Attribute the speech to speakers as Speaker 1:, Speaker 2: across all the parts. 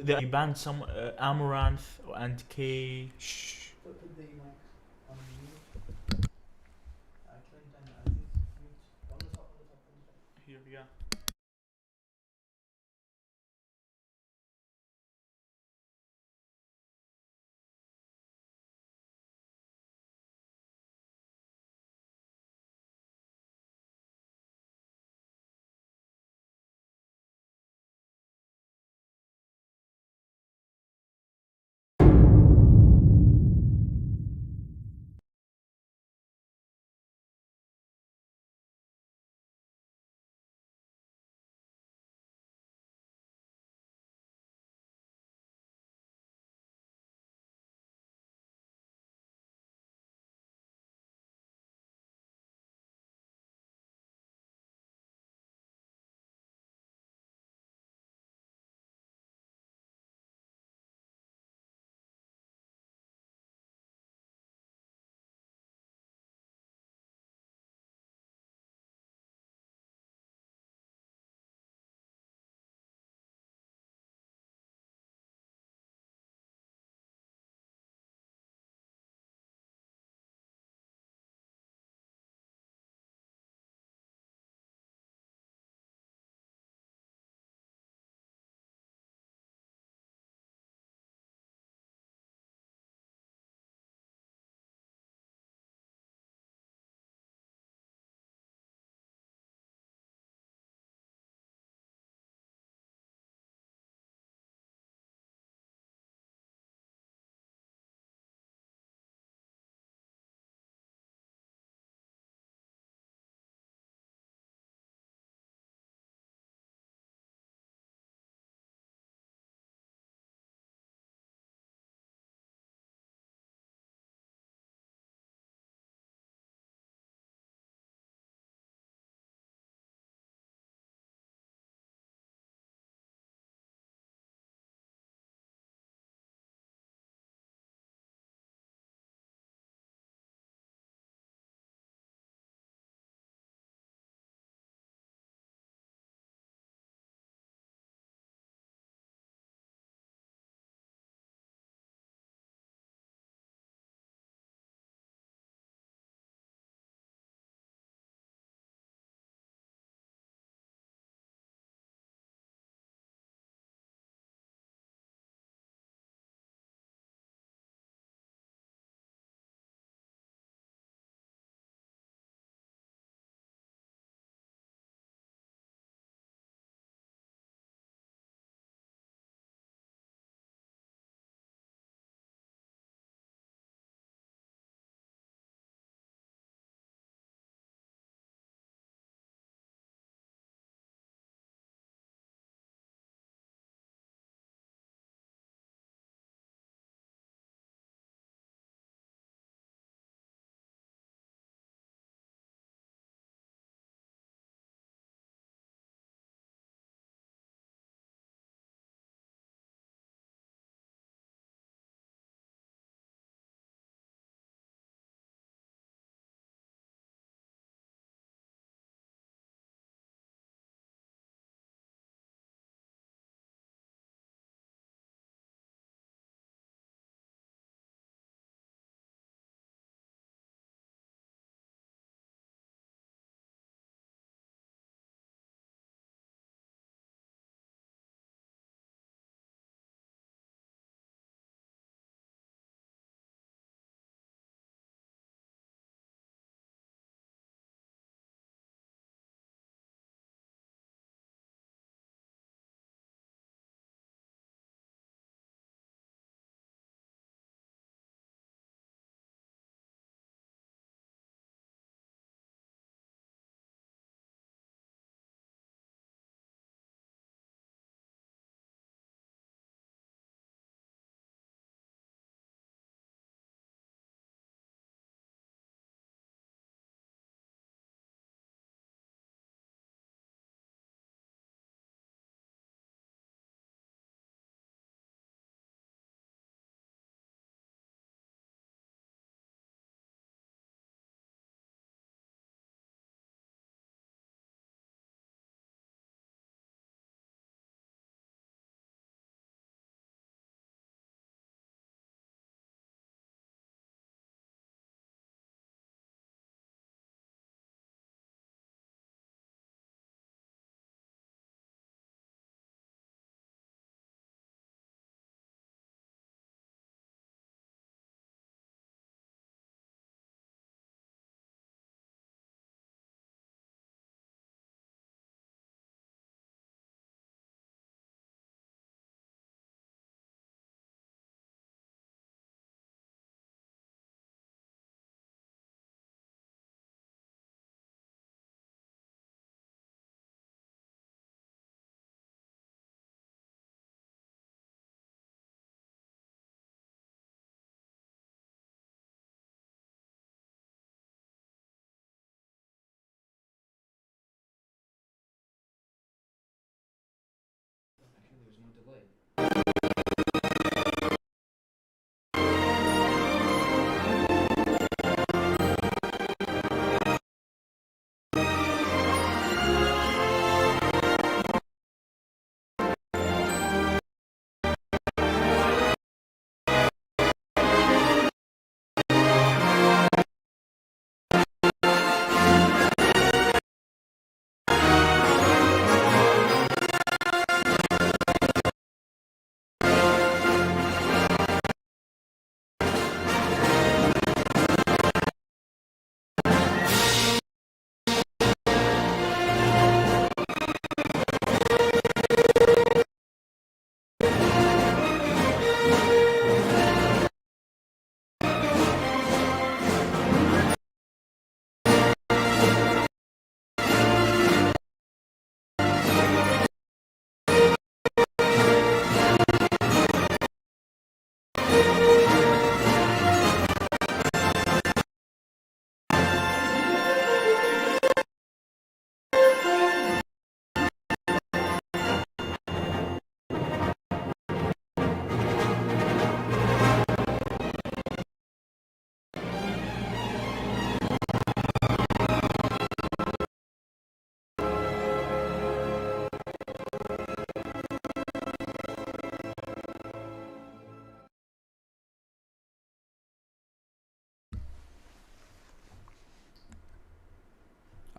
Speaker 1: they banned some Amaranth and K.
Speaker 2: Shh.
Speaker 3: Put the mic on mute. Clinton, I think mute. On the top, on the top, on the top.
Speaker 1: Here, yeah.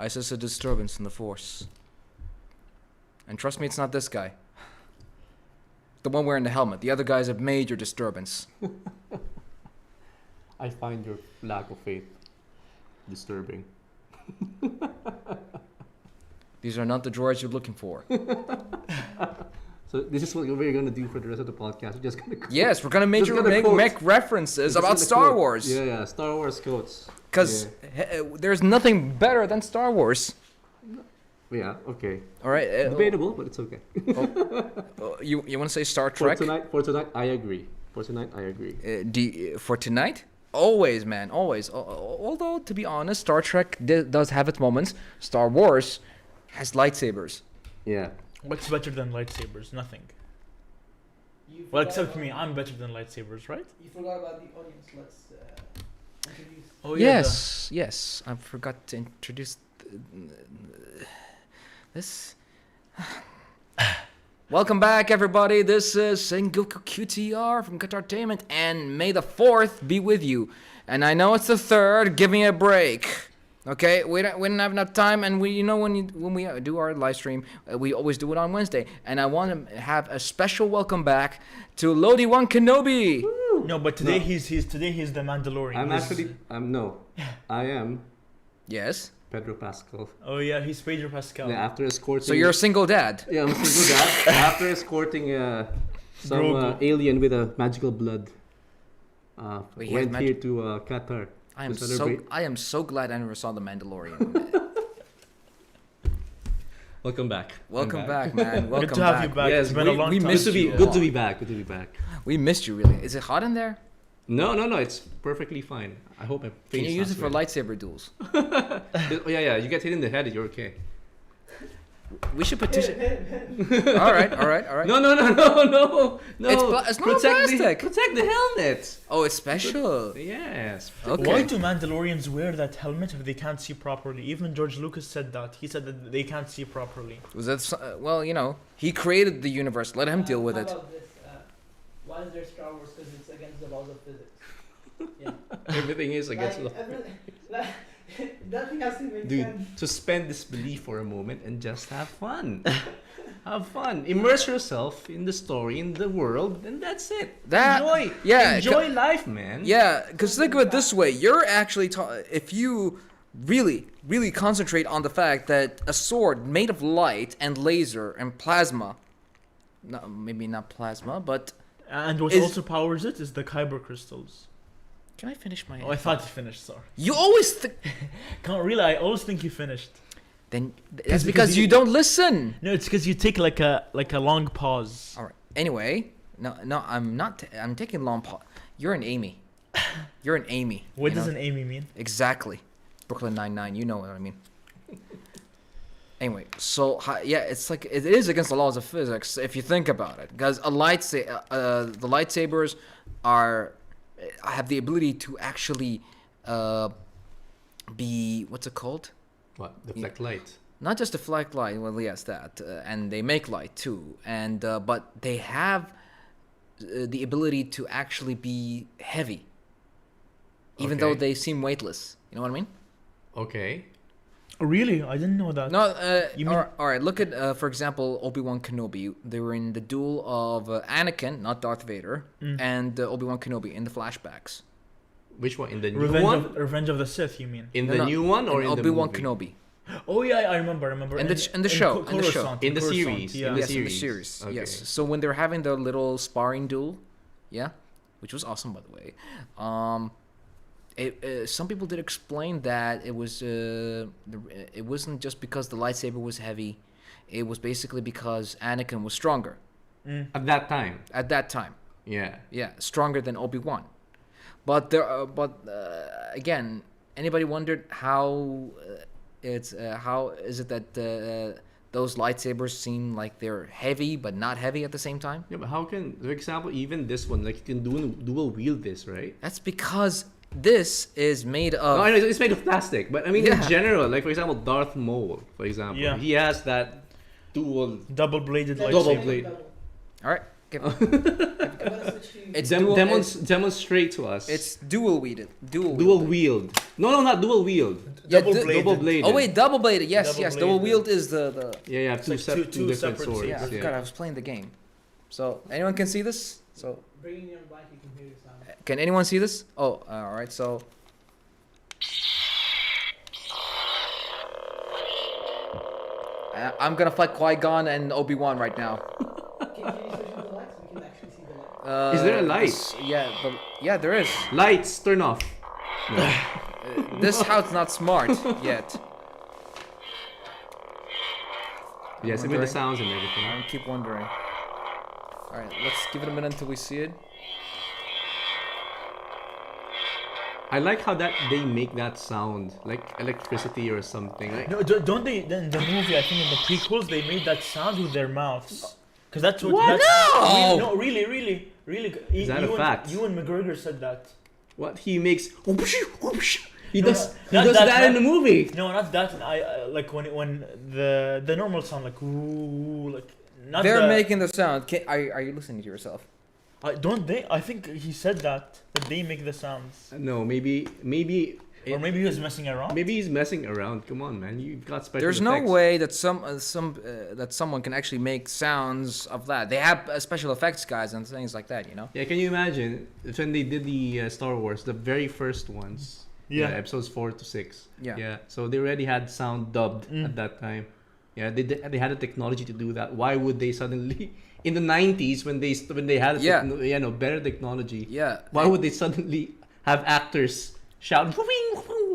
Speaker 2: I sense a disturbance in the Force. And trust me, it's not this guy. The one wearing the helmet. The other guy's a major disturbance.
Speaker 4: I find your lack of faith disturbing.
Speaker 2: These are not the droids you're looking for.
Speaker 4: So this is what we're gonna do for the rest of the podcast. We're just gonna
Speaker 2: Yes, we're gonna make references about Star Wars.
Speaker 4: Yeah, Star Wars quotes.
Speaker 2: Because there's nothing better than Star Wars.
Speaker 4: Yeah, okay.
Speaker 2: All right.
Speaker 4: Debatable, but it's okay.
Speaker 2: You want to say Star Trek?
Speaker 4: For tonight, I agree.
Speaker 2: For tonight? Always, man, always. Although, to be honest, Star Trek does have its moments. Star Wars has lightsabers.
Speaker 4: Yeah.
Speaker 1: What's better than lightsabers? Nothing.
Speaker 3: You
Speaker 1: Well,
Speaker 3: forgot
Speaker 1: except
Speaker 3: about-
Speaker 1: me, I'm better than lightsabers, right?
Speaker 3: You forgot about the audience. Let's introduce.
Speaker 1: Oh yeah.
Speaker 2: Yes. I forgot to introduce this. Welcome back, everybody. This is Sengoku QTR from Qatartainment, and May the 4th be with you. And I know it's the 3rd. Give me a break. Okay, we didn't have enough time, and when we do our live stream, we always do it on Wednesday. And I want to have a special welcome back to Lodi1 Kenobi.
Speaker 1: No, but today he's the Mandalorian.
Speaker 4: I am
Speaker 2: Yes.
Speaker 4: Pedro Pascal.
Speaker 1: Oh yeah, he's Pedro Pascal.
Speaker 4: Yeah, after escorting.
Speaker 2: So you're a single dad.
Speaker 4: Yeah, I'm single dad. After escorting some
Speaker 1: Grogu.
Speaker 4: alien with a magical blood,
Speaker 2: Wait, he has
Speaker 4: went here to Qatar.
Speaker 2: I am
Speaker 4: to celebrate.
Speaker 2: I am so glad I never saw the Mandalorian.
Speaker 4: Welcome back.
Speaker 2: Welcome back, man. Welcome
Speaker 1: Good to have you back.
Speaker 4: Yes,
Speaker 1: It's been a long
Speaker 2: we
Speaker 1: time.
Speaker 2: missed you.
Speaker 4: Good to be back. Good to be back.
Speaker 2: We missed you, really. Is it hot in there?
Speaker 4: No, it's perfectly fine. I hope my face.
Speaker 2: Can you use it for
Speaker 4: not
Speaker 2: lightsaber duels?
Speaker 4: sweating. Yeah. You get hit in the head, you're okay.
Speaker 2: We should petition. All right.
Speaker 4: No.
Speaker 2: It's not plastic.
Speaker 4: Protect the helmet.
Speaker 2: Oh, it's special.
Speaker 4: Yes.
Speaker 2: Okay.
Speaker 1: Why do Mandalorians wear that helmet if they can't see properly? Even George Lucas said that. He said that they can't see properly.
Speaker 2: Was that? Well, he created the universe. Let him deal with
Speaker 3: How
Speaker 2: it.
Speaker 3: about this? Why is there Star Wars? Because it's against the laws of physics. Yeah.
Speaker 4: Everything is against
Speaker 3: Like,
Speaker 4: the
Speaker 3: everything- nothing has to make
Speaker 4: Dude,
Speaker 3: sense.
Speaker 4: suspend disbelief for a moment and just have fun. Have fun. Immerse yourself in the story, in the world, and that's it. Enjoy.
Speaker 2: Yeah.
Speaker 4: Enjoy life, man.
Speaker 2: Yeah, because think of it this way: you're actually if you really, really concentrate on the fact that a sword made of light and laser and plasma, no, maybe not plasma, but
Speaker 1: And what
Speaker 2: Is-
Speaker 1: also powers it is the kyber crystals.
Speaker 2: can I finish my?
Speaker 1: Oh, I thought you finished. Sorry.
Speaker 2: You always think.
Speaker 1: Can't really. I always think you finished.
Speaker 2: Then that's
Speaker 1: because
Speaker 2: because you
Speaker 1: you-
Speaker 2: don't listen.
Speaker 1: No, it's because you take like a long pause.
Speaker 2: All right. Anyway, no, I'm not. I'm taking long pause. You're an Amy. You're an Amy.
Speaker 1: What
Speaker 2: you know?
Speaker 1: does an Amy mean?
Speaker 2: Exactly. Brooklyn Nine-Nine. You know what I mean. Anyway, so yeah, it's like it is against the laws of physics if you think about it, because the lightsabers have the ability to actually be what's it called?
Speaker 4: What? Deflect light.
Speaker 2: Not just deflect light. Well, yes, that, and they make light too, and but they have the ability to actually be heavy, even though
Speaker 4: Okay.
Speaker 2: they seem weightless. You know what I mean?
Speaker 4: Okay.
Speaker 1: Oh, really? I didn't know that.
Speaker 2: No,
Speaker 1: You mean-
Speaker 2: all right. Look at, for example, Obi-Wan Kenobi. They were in the duel of Anakin, not Darth Vader, and Obi-Wan Kenobi in the flashbacks.
Speaker 4: Which one? In the new one?
Speaker 1: Revenge of the Sith, you mean?
Speaker 4: In
Speaker 2: No,
Speaker 4: the
Speaker 2: no,
Speaker 4: new one or in the
Speaker 2: Obi-Wan
Speaker 4: movie?
Speaker 2: Kenobi?
Speaker 1: Oh yeah, I remember.
Speaker 2: In the show, in the show.
Speaker 1: Coruscant,
Speaker 4: In the
Speaker 1: Coruscant,
Speaker 4: series,
Speaker 1: Yeah.
Speaker 4: in the
Speaker 2: Yes, in the
Speaker 4: series.
Speaker 2: series.
Speaker 4: Okay.
Speaker 2: Yes. So when they're having their little sparring duel, yeah, which was awesome, by the way. Some people did explain that it wasn't just because the lightsaber was heavy. It was basically because Anakin was stronger
Speaker 4: At that time.
Speaker 2: at that time.
Speaker 4: Yeah.
Speaker 2: Yeah, stronger than Obi-Wan. But again, anybody wondered how how is it that those lightsabers seem like they're heavy but not heavy at the same time?
Speaker 4: Yeah, but how can, for example, even this one, like you can dual wield this, right?
Speaker 2: That's because this is made of.
Speaker 4: No, I know it's made of plastic, but I mean in
Speaker 2: Yeah.
Speaker 4: general, like for example, Darth Maul, for example,
Speaker 1: Yeah.
Speaker 4: he has that dual.
Speaker 1: Double-bladed
Speaker 3: Like,
Speaker 4: Double
Speaker 1: lightsaber.
Speaker 4: blade.
Speaker 2: All right.
Speaker 3: I'm gonna switch to
Speaker 2: It's dual,
Speaker 4: demonstrate to us.
Speaker 2: it's dual wielded.
Speaker 4: dual wield. No, not dual wield.
Speaker 2: Yeah,
Speaker 4: Double bladed.
Speaker 2: Oh wait, double bladed. Yes,
Speaker 1: Double
Speaker 2: yes. Double
Speaker 1: bladed.
Speaker 2: wield is the.
Speaker 4: Yeah, you have
Speaker 1: It's like two
Speaker 4: different
Speaker 1: separate
Speaker 4: swords.
Speaker 2: Yeah, I
Speaker 1: swords.
Speaker 2: forgot I was playing the game. So anyone can see this? So
Speaker 3: Bringing your mic, you can hear the sound.
Speaker 2: can anyone see this? Oh, all right. So. I'm gonna fight Qui-Gon and Obi-Wan right now.
Speaker 3: Can you switch on the lights? We can actually see the light.
Speaker 4: Is there a light?
Speaker 2: Yeah, there is.
Speaker 4: Lights, turn off.
Speaker 2: This house not smart yet.
Speaker 4: Yes, even the sounds and everything.
Speaker 2: I keep wondering. All right, let's give it a minute until we see it.
Speaker 4: I like how that they make that sound like electricity or something. Like,
Speaker 1: No, don't they? In the movie, I think in the prequels, they made that sound with their mouths. Because that's what.
Speaker 2: What?
Speaker 1: That's,
Speaker 2: No!
Speaker 1: really.
Speaker 4: Is that a fact?
Speaker 1: Ewan McGregor said that.
Speaker 4: what he makes? He
Speaker 1: No,
Speaker 4: does. He
Speaker 1: not
Speaker 4: does that in the movie.
Speaker 1: No, not that. I like when the normal sound like ooh like not.
Speaker 2: They're
Speaker 1: the,
Speaker 2: making the sound. Are you listening to yourself?
Speaker 1: don't they? I think he said that they make the sounds.
Speaker 4: No, maybe.
Speaker 1: Or maybe he was messing around.
Speaker 4: Maybe he's messing around. Come on, man. You've got special
Speaker 2: There's
Speaker 4: effects.
Speaker 2: no way that that someone can actually make sounds of that. They have special effects guys and things like that, you know.
Speaker 4: Yeah, can you imagine when they did the Star Wars, the very first ones?
Speaker 1: Yeah.
Speaker 4: Episodes 4 to 6.
Speaker 2: Yeah.
Speaker 4: Yeah. So they already had sound dubbed at that time. Yeah, they had the technology to do that. Why would they suddenly in the 90s when they had better technology?
Speaker 2: Yeah.
Speaker 4: Why would they suddenly have actors shout?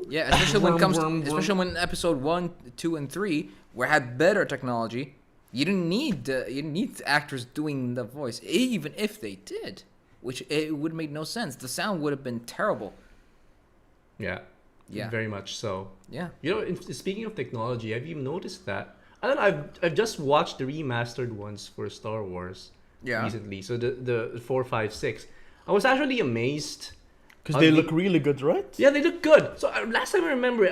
Speaker 2: Yeah, especially when episode 1, 2, and 3 were had better technology. You didn't need actors doing the voice, even if they did, which it would make no sense. The sound would have been terrible.
Speaker 4: Yeah.
Speaker 2: Yeah.
Speaker 4: Very much so.
Speaker 2: Yeah.
Speaker 4: You know, speaking of technology, have you noticed that? I don't know. I've just watched the remastered ones for Star Wars recently. So the 4, 5, 6. I was actually amazed.
Speaker 1: Because they look really good, right?
Speaker 4: Yeah, they look good. So last time I remember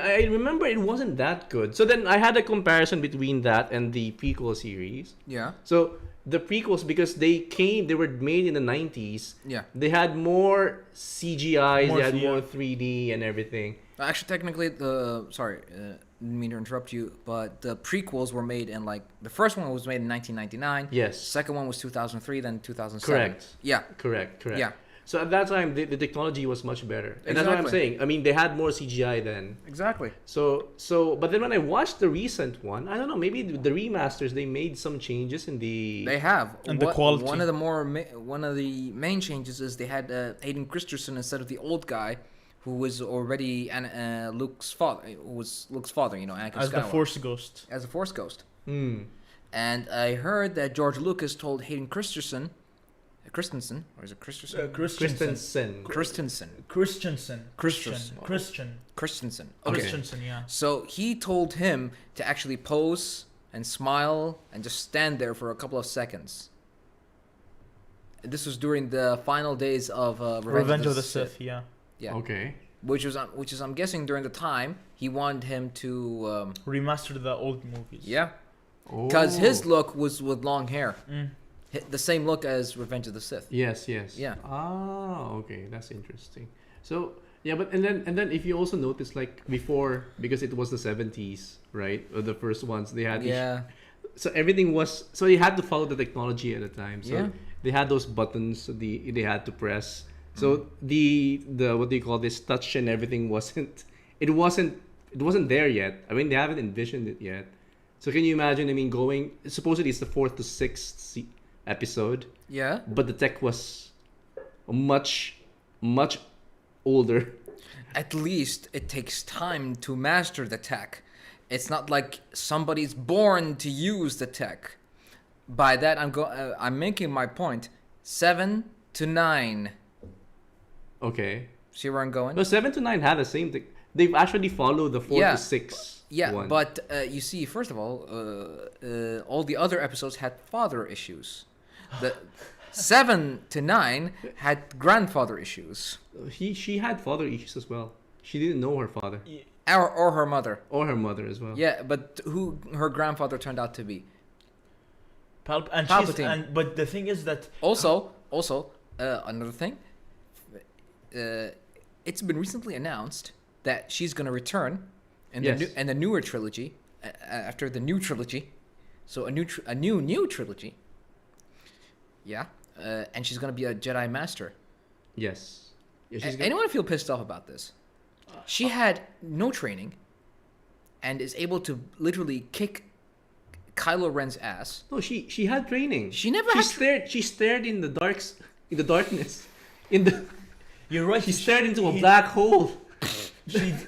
Speaker 4: it wasn't that good. So then I had a comparison between that and the prequel series.
Speaker 2: Yeah.
Speaker 4: So the prequels, because they were made in the 90s.
Speaker 2: Yeah.
Speaker 4: They had more CGI, they had
Speaker 1: yeah.
Speaker 4: more 3D and everything.
Speaker 2: Actually, technically, didn't mean to interrupt you, but the prequels were made in the first one was made in 1999.
Speaker 4: Yes.
Speaker 2: Second one was 2003, then 2007.
Speaker 4: Correct.
Speaker 2: Yeah.
Speaker 4: Correct.
Speaker 2: Yeah.
Speaker 4: So at that time, the technology was much better. And that's what I'm saying. I mean, they had more CGI then.
Speaker 2: Exactly.
Speaker 4: So, but then when I watched the recent one, I don't know, maybe the remasters, they made some changes in the...
Speaker 2: They have.
Speaker 1: And the quality.
Speaker 2: One of the main changes is they had Hayden Christensen instead of the old guy who was already Luke's father, you know, Anakin
Speaker 1: As the
Speaker 2: Skywalker.
Speaker 1: Force Ghost.
Speaker 2: As a Force Ghost.
Speaker 4: Hmm.
Speaker 2: And I heard that George Lucas told Hayden Christensen, or is it Christensen?
Speaker 1: Christensen.
Speaker 2: Christensen.
Speaker 4: Okay.
Speaker 1: Christensen, yeah.
Speaker 2: So he told him to actually pose and smile and just stand there for a couple of seconds. This was during the final days of Revenge of the Sith.
Speaker 1: Yeah.
Speaker 2: Yeah.
Speaker 4: Okay.
Speaker 2: Which is I'm guessing during the time he wanted him to
Speaker 1: Remaster the old movies.
Speaker 2: yeah, because his
Speaker 4: Oh.
Speaker 2: look was with long hair,
Speaker 1: Mm.
Speaker 2: the same look as Revenge of the Sith.
Speaker 4: Yes.
Speaker 2: Yeah.
Speaker 4: Ah, okay, that's interesting. So yeah, but and then if you also notice, like before, because it was the 70s, right? Or the first ones they had.
Speaker 2: Yeah.
Speaker 4: So everything was so you had to follow the technology at the time. So
Speaker 2: Yeah.
Speaker 4: they had those buttons. So they had to press. So the what do you call this, touch and everything wasn't there yet. I mean, they haven't envisioned it yet. So can you imagine? I mean, supposedly it's the 4th to 6th episode,
Speaker 2: Yeah.
Speaker 4: but the tech was much older.
Speaker 2: At least it takes time to master the tech. It's not like somebody's born to use the tech. By that, I'm making my point. 7 to 9.
Speaker 4: Okay.
Speaker 2: See where I'm going?
Speaker 4: No, 7 to 9 had the same thing. They've actually followed the 4 to 6
Speaker 2: Yeah,
Speaker 4: one.
Speaker 2: but you see, first of all the other episodes had father issues. The 7 to 9 had grandfather issues.
Speaker 4: She had father issues as well. She didn't know her father
Speaker 2: Or her mother.
Speaker 4: or her mother as well.
Speaker 2: Yeah, but who her grandfather turned out to be.
Speaker 1: Palpatine.
Speaker 2: Palpatine.
Speaker 1: But the thing is that
Speaker 2: Also, Another thing. It's been recently announced that she's gonna return in
Speaker 4: Yes.
Speaker 2: the newer trilogy after the new trilogy, so a new trilogy. Yeah, and she's gonna be a Jedi Master.
Speaker 4: Yes. Yeah, she's
Speaker 2: Anyone feel pissed off about this? She had no training, and is able to literally kick Kylo Ren's ass.
Speaker 4: No, she had training.
Speaker 2: She never
Speaker 4: She
Speaker 2: had
Speaker 4: stared. She stared in the darkness. In the.
Speaker 1: You're right.
Speaker 4: She stared into a black hole.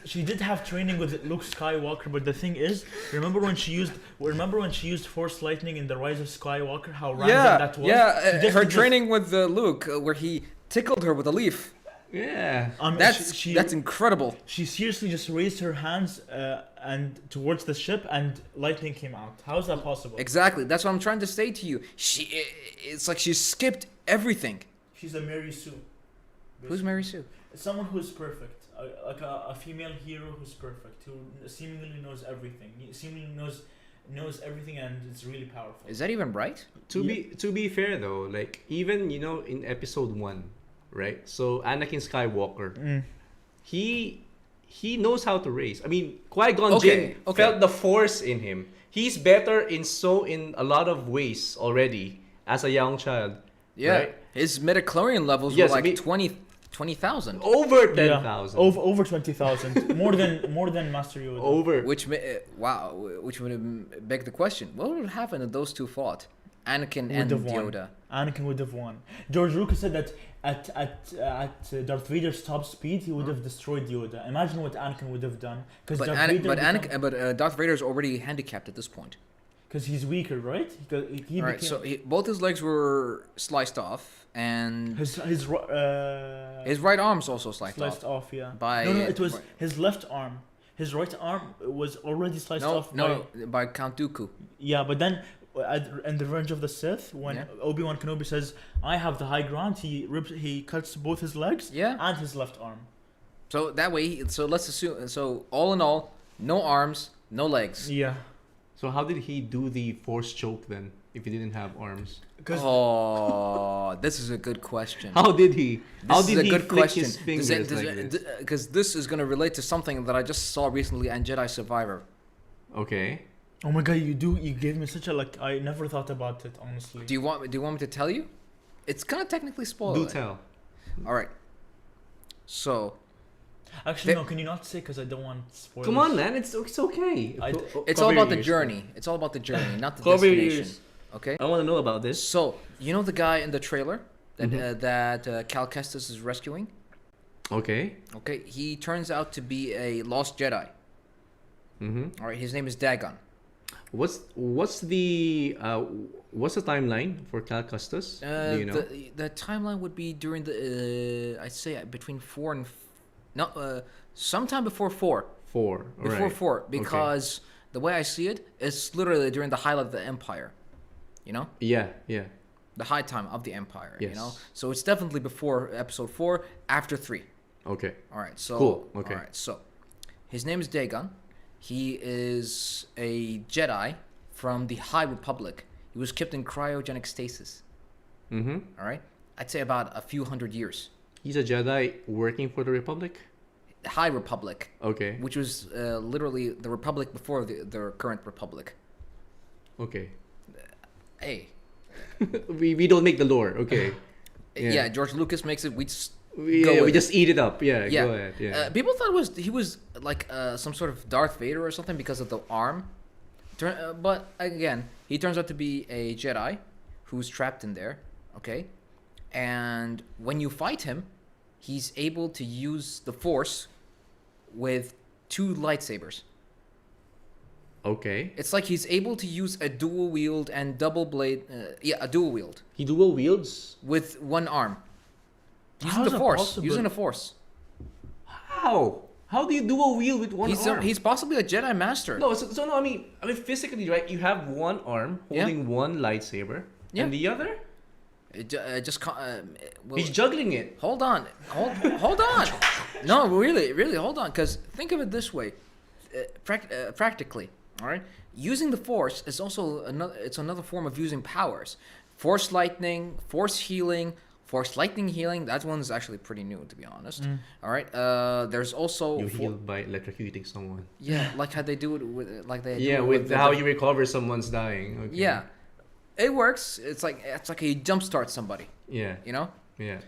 Speaker 1: She did have training with Luke Skywalker, but the thing is, remember when she used Force Lightning in the Rise of Skywalker? How random that was. She
Speaker 2: her
Speaker 1: just-
Speaker 2: training with Luke, where he tickled her with a leaf.
Speaker 4: Yeah.
Speaker 2: That's incredible.
Speaker 1: She seriously just raised her hands and towards the ship, and lightning came out. How is that possible?
Speaker 2: Exactly. That's what I'm trying to say to you. It's like she skipped everything.
Speaker 1: She's a Mary Sue.
Speaker 2: Who's Mary Sue?
Speaker 1: Someone who's perfect, like a female hero who's perfect, who seemingly knows everything, seemingly knows everything, and it's really powerful.
Speaker 2: Is that even right?
Speaker 4: To be fair though, like even in episode 1, right? So Anakin Skywalker, he knows how to race. I mean, Qui-Gon Jinn felt the Force in him. He's better in a lot of ways already as a young child.
Speaker 2: Yeah.
Speaker 4: Right?
Speaker 2: His midichlorian levels
Speaker 4: Yes,
Speaker 2: were like
Speaker 4: me-
Speaker 2: 20,000.
Speaker 4: Over 10,000.
Speaker 1: Over 20,000. more than Master Yoda.
Speaker 4: Over.
Speaker 2: Which would beg the question: what would have happened if those two fought, Anakin and
Speaker 1: Would have won.
Speaker 2: Yoda?
Speaker 1: Anakin would have won. George Lucas said that at Darth Vader's top speed, he would have destroyed Yoda. Imagine what Anakin would have done. Because
Speaker 2: Darth Vader is already handicapped at this point.
Speaker 1: Because he's weaker, right? He
Speaker 2: All right,
Speaker 1: became,
Speaker 2: so both his legs were sliced off, and
Speaker 1: his
Speaker 2: right arm's also sliced
Speaker 1: off. Yeah.
Speaker 2: by
Speaker 1: No, it was
Speaker 2: by-
Speaker 1: his left arm. His right arm was already sliced off.
Speaker 2: by Count Dooku.
Speaker 1: Yeah, but then in the Revenge of the Sith, when Obi-Wan Kenobi says, "I have the high ground," he cuts both his legs and his left arm.
Speaker 2: So that way, let's assume. So all in all, no arms, no legs.
Speaker 1: Yeah.
Speaker 4: So how did he do the Force choke then, if he didn't have arms?
Speaker 2: Oh, this is a good question.
Speaker 4: How did he? How
Speaker 2: This
Speaker 4: did
Speaker 2: is a
Speaker 4: he
Speaker 2: good
Speaker 4: flick
Speaker 2: question.
Speaker 4: his fingers like this?
Speaker 2: Because this is going to relate to something that I just saw recently on Jedi Survivor.
Speaker 4: Okay.
Speaker 1: Oh my god, you gave me such a I never thought about it, honestly.
Speaker 2: Do you want me to tell you? It's kind of technically spoiled.
Speaker 4: Do tell.
Speaker 2: All right. So
Speaker 1: Actually, no, can you not say, because I don't want spoilers.
Speaker 4: Come on, man. It's okay.
Speaker 2: it's all about the journey. It's all about the journey, not the
Speaker 4: Cover your
Speaker 2: destination.
Speaker 4: ears.
Speaker 2: Okay.
Speaker 4: I want to know about this.
Speaker 2: So you know the guy in the trailer that Cal Kestis is rescuing?
Speaker 4: Okay.
Speaker 2: Okay. He turns out to be a lost Jedi.
Speaker 4: Mm-hmm.
Speaker 2: All right. His name is Dagon.
Speaker 4: What's the timeline for Cal Kestis? Do you know?
Speaker 2: The timeline would be during the I'd say between 4 and sometime before 4.
Speaker 4: 4.
Speaker 2: Before
Speaker 4: Alright.
Speaker 2: 4, because the way I see it, it's literally during the highlight of the Empire. You know,
Speaker 4: Yeah.
Speaker 2: the high time of the Empire.
Speaker 4: Yes.
Speaker 2: You know, so it's definitely before Episode 4, after 3.
Speaker 4: Okay.
Speaker 2: All right. So
Speaker 4: Cool, okay.
Speaker 2: All right. So his name is Dagon. He is a Jedi from the High Republic. He was kept in cryogenic stasis.
Speaker 4: Mm-hmm.
Speaker 2: All right. I'd say about a few hundred years.
Speaker 4: He's a Jedi working for the Republic?
Speaker 2: High Republic,
Speaker 4: Okay.
Speaker 2: which was literally the Republic before the current Republic.
Speaker 4: Okay.
Speaker 2: Hey.
Speaker 4: we don't make the lore. Okay.
Speaker 2: Yeah. George Lucas makes it. We just
Speaker 4: We
Speaker 2: go with
Speaker 4: just
Speaker 2: it.
Speaker 4: eat it up. Yeah.
Speaker 2: Yeah.
Speaker 4: Go ahead. Yeah.
Speaker 2: People thought he was like some sort of Darth Vader or something because of the arm. But again, he turns out to be a Jedi who's trapped in there. Okay. And when you fight him, he's able to use the Force with 2 lightsabers.
Speaker 4: Okay.
Speaker 2: It's like he's able to use a dual wield and double blade. A dual wield
Speaker 4: He dual wields?
Speaker 2: with one arm.
Speaker 1: How
Speaker 2: Using
Speaker 1: is
Speaker 2: the
Speaker 1: that
Speaker 2: Force.
Speaker 1: possible?
Speaker 2: Using the Force.
Speaker 4: How? How do you dual wield with one arm?
Speaker 2: He's possibly a Jedi Master.
Speaker 4: No, so no, I mean physically, right? You have one arm holding one lightsaber, and the other, he's juggling it.
Speaker 2: Hold on. Hold on. No, really, hold on. Because think of it this way. Practically, all right? Using the Force is also another form of using powers. Force lightning, Force healing, Force lightning healing. That one's actually pretty new, to be honest. All right. There's also
Speaker 4: You healed by electrocuting someone.
Speaker 2: yeah, like how they do it with like they
Speaker 4: Yeah,
Speaker 2: do it
Speaker 4: with
Speaker 2: the-
Speaker 4: how you recover someone's dying. Okay.
Speaker 2: Yeah, it works. It's like you jumpstart somebody.
Speaker 4: Yeah.
Speaker 2: You know.
Speaker 4: Yeah.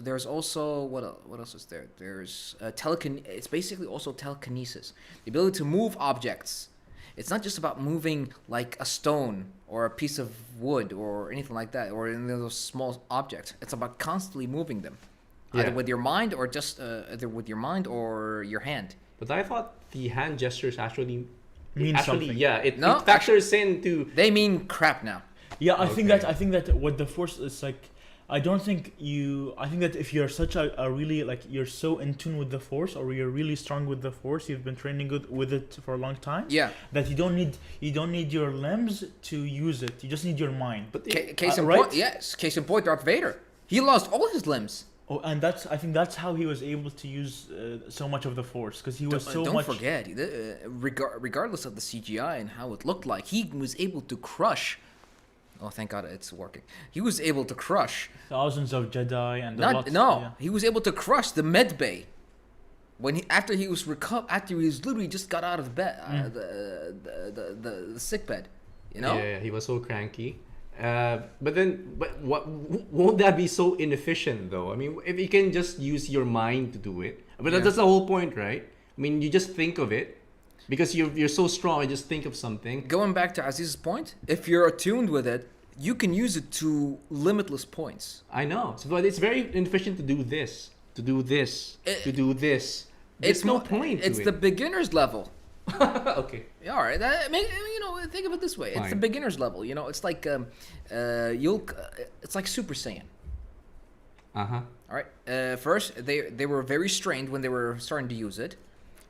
Speaker 2: There's also what else is there? There's It's basically also telekinesis, the ability to move objects. It's not just about moving like a stone or a piece of wood or anything like that, or any of those small objects. It's about constantly moving them, either
Speaker 4: Yeah.
Speaker 2: with your mind or just either with your mind or your hand.
Speaker 4: But I thought the hand gestures actually
Speaker 1: Mean something.
Speaker 4: Yeah, it
Speaker 2: No,
Speaker 4: factors into.
Speaker 2: They mean crap now.
Speaker 1: Yeah, I think
Speaker 4: Okay.
Speaker 1: that what the force is like. I think that if you're such a really like you're so in tune with the force, or you're really strong with the force, you've been training with it for a long time.
Speaker 2: Yeah.
Speaker 1: That you don't need your limbs to use it. You just need your mind.
Speaker 4: But
Speaker 2: Case in
Speaker 1: right?
Speaker 2: point, yes. Case in point, Darth Vader. He lost all his limbs.
Speaker 1: Oh, and I think that's how he was able to use so much of the force, because he was so
Speaker 2: Don't
Speaker 1: much.
Speaker 2: forget, regardless of the CGI and how it looked like, he was able to crush. Oh, thank God it's working. He was able to crush.
Speaker 1: Thousands of Jedi and
Speaker 2: He was able to crush the med bay. After he was literally just got out of bed, the sick bed, you know.
Speaker 4: Yeah, he was so cranky. But what won't that be so inefficient though? I mean, if you can just use your mind to do it, but
Speaker 2: Yeah.
Speaker 4: that's the whole point, right? I mean, you just think of it because you're so strong. You just think of something.
Speaker 2: Going back to Aziz's point, if you're attuned with it, you can use it to limitless points.
Speaker 4: I know, but it's very inefficient to do this, to do this, to do this. There's no point.
Speaker 2: It's
Speaker 4: to
Speaker 2: the beginner's level.
Speaker 4: Okay.
Speaker 2: Yeah, all right. Think of it this way. It's the
Speaker 4: Fine.
Speaker 2: beginner's level. You know, it's like it's like Super Saiyan.
Speaker 4: Uh-huh.
Speaker 2: All right. First, they were very strained when they were starting to use it.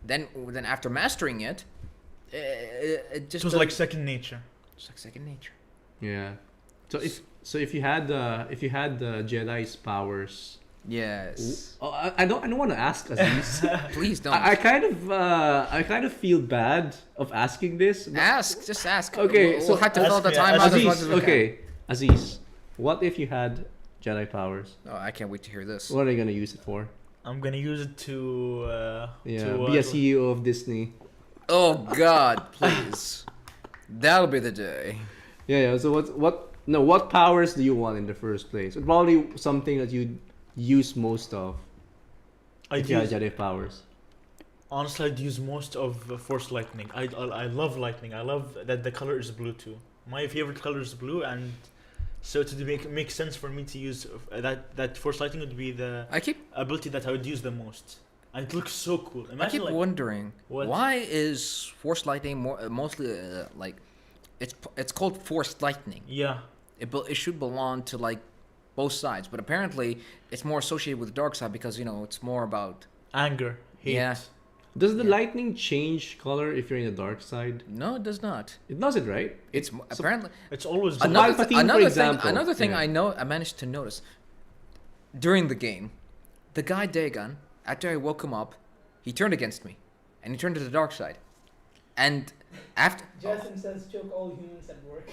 Speaker 2: Then after mastering it, it just
Speaker 1: It was like second nature.
Speaker 2: it's like second nature.
Speaker 4: Yeah. So if you had the Jedi's powers.
Speaker 2: Yes.
Speaker 4: Oh, I don't want to ask Aziz.
Speaker 2: Please don't
Speaker 4: I kind of feel bad of asking this. but-
Speaker 2: ask. Just ask.
Speaker 4: Okay,
Speaker 2: we'll
Speaker 4: so
Speaker 2: have to
Speaker 1: ask
Speaker 2: fill the
Speaker 1: me,
Speaker 2: time out as much
Speaker 4: Aziz,
Speaker 2: as we can.
Speaker 4: okay, Aziz, what if you had Jedi powers?
Speaker 2: Oh, I can't wait to hear this.
Speaker 4: What are you gonna use it for?
Speaker 1: I'm gonna use it to
Speaker 4: Be a CEO of Disney.
Speaker 2: Oh God, please. That'll be the day.
Speaker 4: Yeah. So what powers do you want in the first place? Probably something that you use most of. If you had Jedi powers.
Speaker 1: Honestly, I'd use most of Force Lightning. I love lightning. I love that the color is blue too. My favorite color is blue, and so to make sense for me to use that Force Lightning would be the ability that I would use the most. And it looks so cool. Imagine
Speaker 2: I keep wondering
Speaker 1: what?
Speaker 2: why is Force Lightning mostly like it's called Force Lightning.
Speaker 1: Yeah.
Speaker 2: It should belong to like both sides, but apparently it's more associated with the dark side because it's more about
Speaker 1: Anger, hate.
Speaker 2: Yeah.
Speaker 4: Does the lightning change color if you're in the dark side?
Speaker 2: No, it does not.
Speaker 4: It doesn't, right?
Speaker 2: It's apparently
Speaker 1: It's always
Speaker 4: So
Speaker 1: blue.
Speaker 4: Palpatine, for example.
Speaker 2: Another thing
Speaker 4: Yeah.
Speaker 2: I managed to notice during the game, the guy Dagon, after I woke him up, he turned against me, and he turned to the dark side, and after
Speaker 3: Jason says choke all humans at work.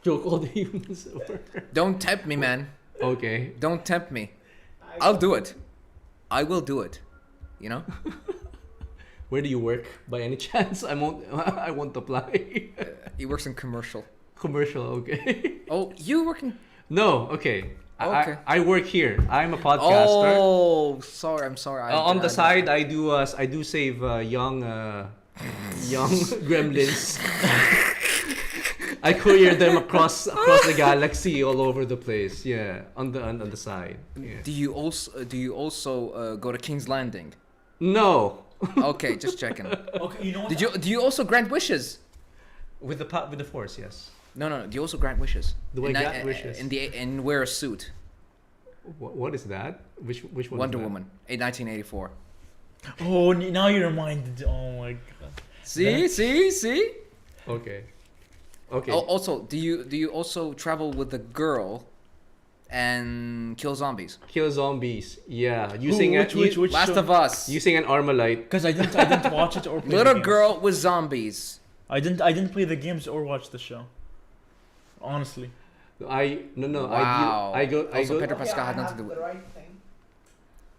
Speaker 4: Joke all the humans over.
Speaker 2: don't tempt me, man.
Speaker 4: Okay.
Speaker 2: Don't tempt me. I'll do it. I will do it. You know?
Speaker 4: Where do you work? By any chance? I won't apply.
Speaker 2: He works in commercial.
Speaker 4: Commercial, okay.
Speaker 2: Oh, you work in...
Speaker 4: No, okay.
Speaker 2: Okay.
Speaker 4: I work here. I'm a podcaster.
Speaker 2: Oh, sorry. I'm sorry.
Speaker 4: On the side, I do save young gremlins. I courier them across the galaxy, all over the place. Yeah, on the side. Yeah.
Speaker 2: Do you also go to King's Landing?
Speaker 4: No.
Speaker 2: Okay, just checking.
Speaker 1: Okay, you know what?
Speaker 2: Do you also grant wishes?
Speaker 4: With the force, yes.
Speaker 2: No. Do you also grant wishes?
Speaker 4: Do I grant wishes?
Speaker 2: And wear a suit.
Speaker 4: What is that? Which one?
Speaker 2: Wonder
Speaker 4: is that?
Speaker 2: Woman, 1984.
Speaker 1: Oh, now you're reminded. Oh my god.
Speaker 2: See.
Speaker 4: Okay. Okay.
Speaker 2: Also, do you also travel with the girl and kill zombies?
Speaker 4: Kill zombies. Yeah.
Speaker 1: Which
Speaker 2: Last of Us.
Speaker 4: Using an Armalite.
Speaker 1: Because I didn't watch it or play
Speaker 2: Little
Speaker 1: the games.
Speaker 2: girl with zombies.
Speaker 1: I didn't play the games or watch the show. Honestly.
Speaker 4: No.
Speaker 2: Wow.
Speaker 4: I go.
Speaker 2: Also, Pedro
Speaker 3: Okay,
Speaker 2: Pascal
Speaker 3: I
Speaker 2: had nothing
Speaker 3: have
Speaker 2: to do with
Speaker 3: the
Speaker 2: it.
Speaker 3: right thing.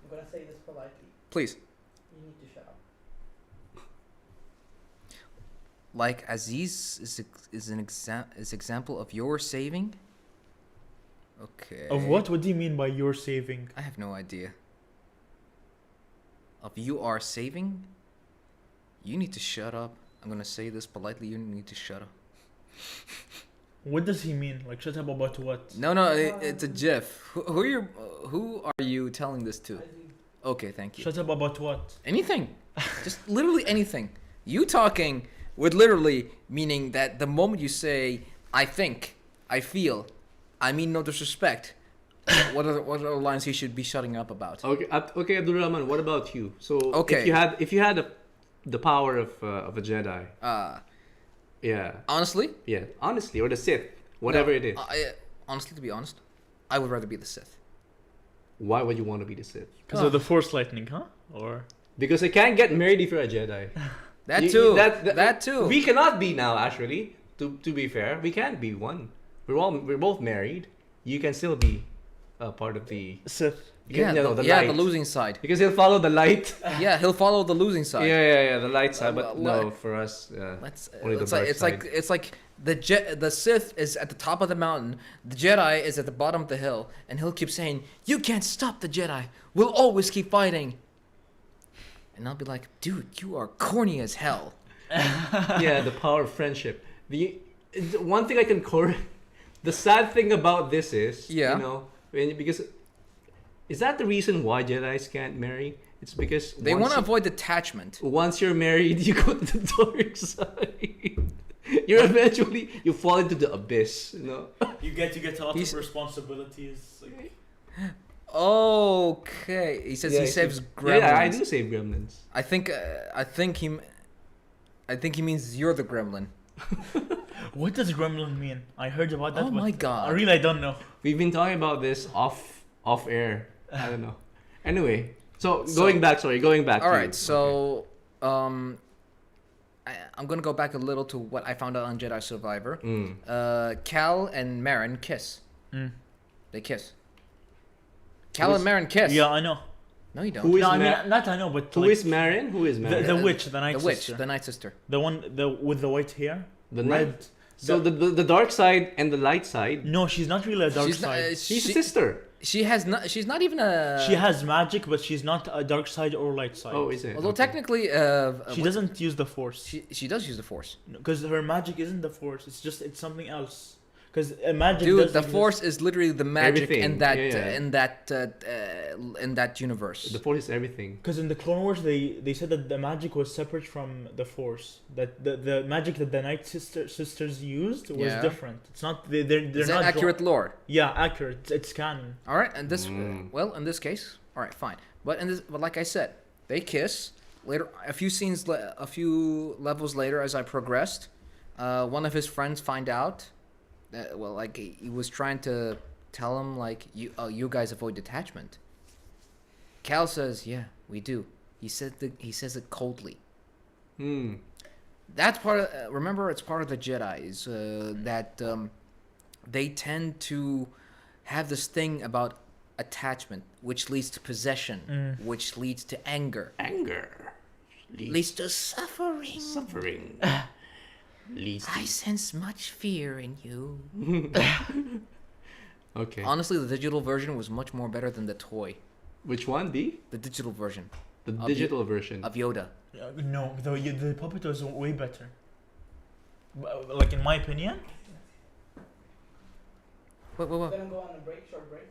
Speaker 3: I'm gonna say this politely.
Speaker 2: Please.
Speaker 3: You need to shut up.
Speaker 2: Like Aziz is an example of your saving. Okay.
Speaker 1: Of what? What do you mean by you're saving?
Speaker 2: I have no idea. Of you are saving? You need to shut up. I'm gonna say this politely. You need to shut up.
Speaker 1: What does he mean? Like, shut up about what?
Speaker 2: No, it's a GIF. Who are you telling this to? Okay, thank you.
Speaker 1: Shut up about what?
Speaker 2: Anything. Just literally anything. You talking would literally meaning that the moment you say, I think, I feel, I mean no disrespect, what are lines he should be shutting up about?
Speaker 4: Okay, Abdul Rahman. What about you? So,
Speaker 2: Okay.
Speaker 4: if you had the power of a Jedi, yeah,
Speaker 2: Honestly?
Speaker 4: yeah, honestly, or the Sith, whatever
Speaker 2: No,
Speaker 4: it is,
Speaker 2: honestly, to be honest, I would rather be the Sith.
Speaker 4: why would you want to be the Sith?
Speaker 1: Because of the Force lightning, huh? Or
Speaker 4: Because I can't get married if you're a Jedi.
Speaker 2: That too.
Speaker 4: That
Speaker 2: That too.
Speaker 4: We cannot be now. Actually, to be fair, we can't be one. We're both married. You can still be part of the.
Speaker 1: Sith.
Speaker 2: The
Speaker 4: light.
Speaker 2: losing side.
Speaker 4: Because he'll follow the light.
Speaker 2: Yeah, he'll follow the losing side.
Speaker 4: Yeah, the light side. But
Speaker 2: Well,
Speaker 4: no, for us,
Speaker 2: Let's.
Speaker 4: only the dark
Speaker 2: It's
Speaker 4: side.
Speaker 2: like the Sith is at the top of the mountain, the Jedi is at the bottom of the hill, and he'll keep saying, "You can't stop the Jedi. We'll always keep fighting." And I'll be like, "Dude, you are corny as hell."
Speaker 4: Yeah, the power of friendship. The one thing I can the sad thing about this is,
Speaker 2: Yeah.
Speaker 4: because is that the reason why Jedis can't marry? It's because
Speaker 2: They want to avoid detachment.
Speaker 4: once you're married, you go to the dark side. You fall into the abyss.
Speaker 1: You get a lot
Speaker 2: He's-
Speaker 1: of responsibilities. Like,
Speaker 2: Okay, he says he saves gremlins.
Speaker 4: Yeah, I do save gremlins.
Speaker 2: I think he means you're the gremlin.
Speaker 1: what does gremlin mean? I heard about that.
Speaker 2: Oh
Speaker 1: but
Speaker 2: my God.
Speaker 1: I don't know.
Speaker 4: We've been talking about this off air. I don't know. Anyway, so going back.
Speaker 2: All
Speaker 4: to
Speaker 2: right,
Speaker 4: you.
Speaker 2: so I'm gonna go back a little to what I found out on Jedi Survivor. Cal and Marin kiss. They kiss. Cal and Marin kiss.
Speaker 1: Yeah, I know.
Speaker 2: No, you don't.
Speaker 4: Who is
Speaker 1: No, I mean,
Speaker 4: Mar-
Speaker 1: not I know, but
Speaker 4: Who
Speaker 1: like,
Speaker 4: is Marin? Who is Marin?
Speaker 1: the witch, the night
Speaker 2: the witch,
Speaker 1: sister,
Speaker 2: the Night Sister.
Speaker 1: the one with the white hair,
Speaker 4: The
Speaker 1: red.
Speaker 4: night. So the dark side and the light side.
Speaker 1: No, she's not really a dark
Speaker 2: She's not,
Speaker 1: side.
Speaker 4: She's a sister.
Speaker 2: She has not. She's not even a.
Speaker 1: She has magic, but she's not a dark side or light side.
Speaker 4: Oh, is it?
Speaker 2: Although
Speaker 4: Okay.
Speaker 2: technically,
Speaker 1: she doesn't use the force
Speaker 2: She does use the Force.
Speaker 1: because her magic isn't the force. It's something else. Because magic.
Speaker 2: Dude,
Speaker 1: doesn't
Speaker 2: the
Speaker 1: exist.
Speaker 2: Force is literally the magic
Speaker 4: Everything.
Speaker 2: in that
Speaker 4: Yeah.
Speaker 2: in that universe.
Speaker 4: The force is everything.
Speaker 1: Because in the Clone Wars, they said that the magic was separate from the Force. That the magic that the Night sisters used was
Speaker 2: Yeah.
Speaker 1: different. It's not they're
Speaker 2: Is that
Speaker 1: not
Speaker 2: accurate lore?
Speaker 1: Yeah, accurate. It's canon.
Speaker 2: All right, and this well, in this case, all right, fine. But like I said, they kiss later. A few levels later, as I progressed, one of his friends find out. Like he was trying to tell him like you guys avoid detachment. Cal says, "Yeah, we do." He says it coldly. That's part of. Remember, it's part of the Jedi's that they tend to have this thing about attachment, which leads to possession, which leads to anger,
Speaker 4: Anger
Speaker 2: leads to suffering.
Speaker 4: suffering. Leads.
Speaker 2: I sense much fear in you.
Speaker 4: Okay.
Speaker 2: Honestly, the digital version was much more better than the toy.
Speaker 4: Which one? The
Speaker 2: Digital version
Speaker 4: digital version.
Speaker 2: of Yoda.
Speaker 1: No, the puppet was way better. Like in my opinion.
Speaker 2: What?
Speaker 3: We're gonna go on a short break.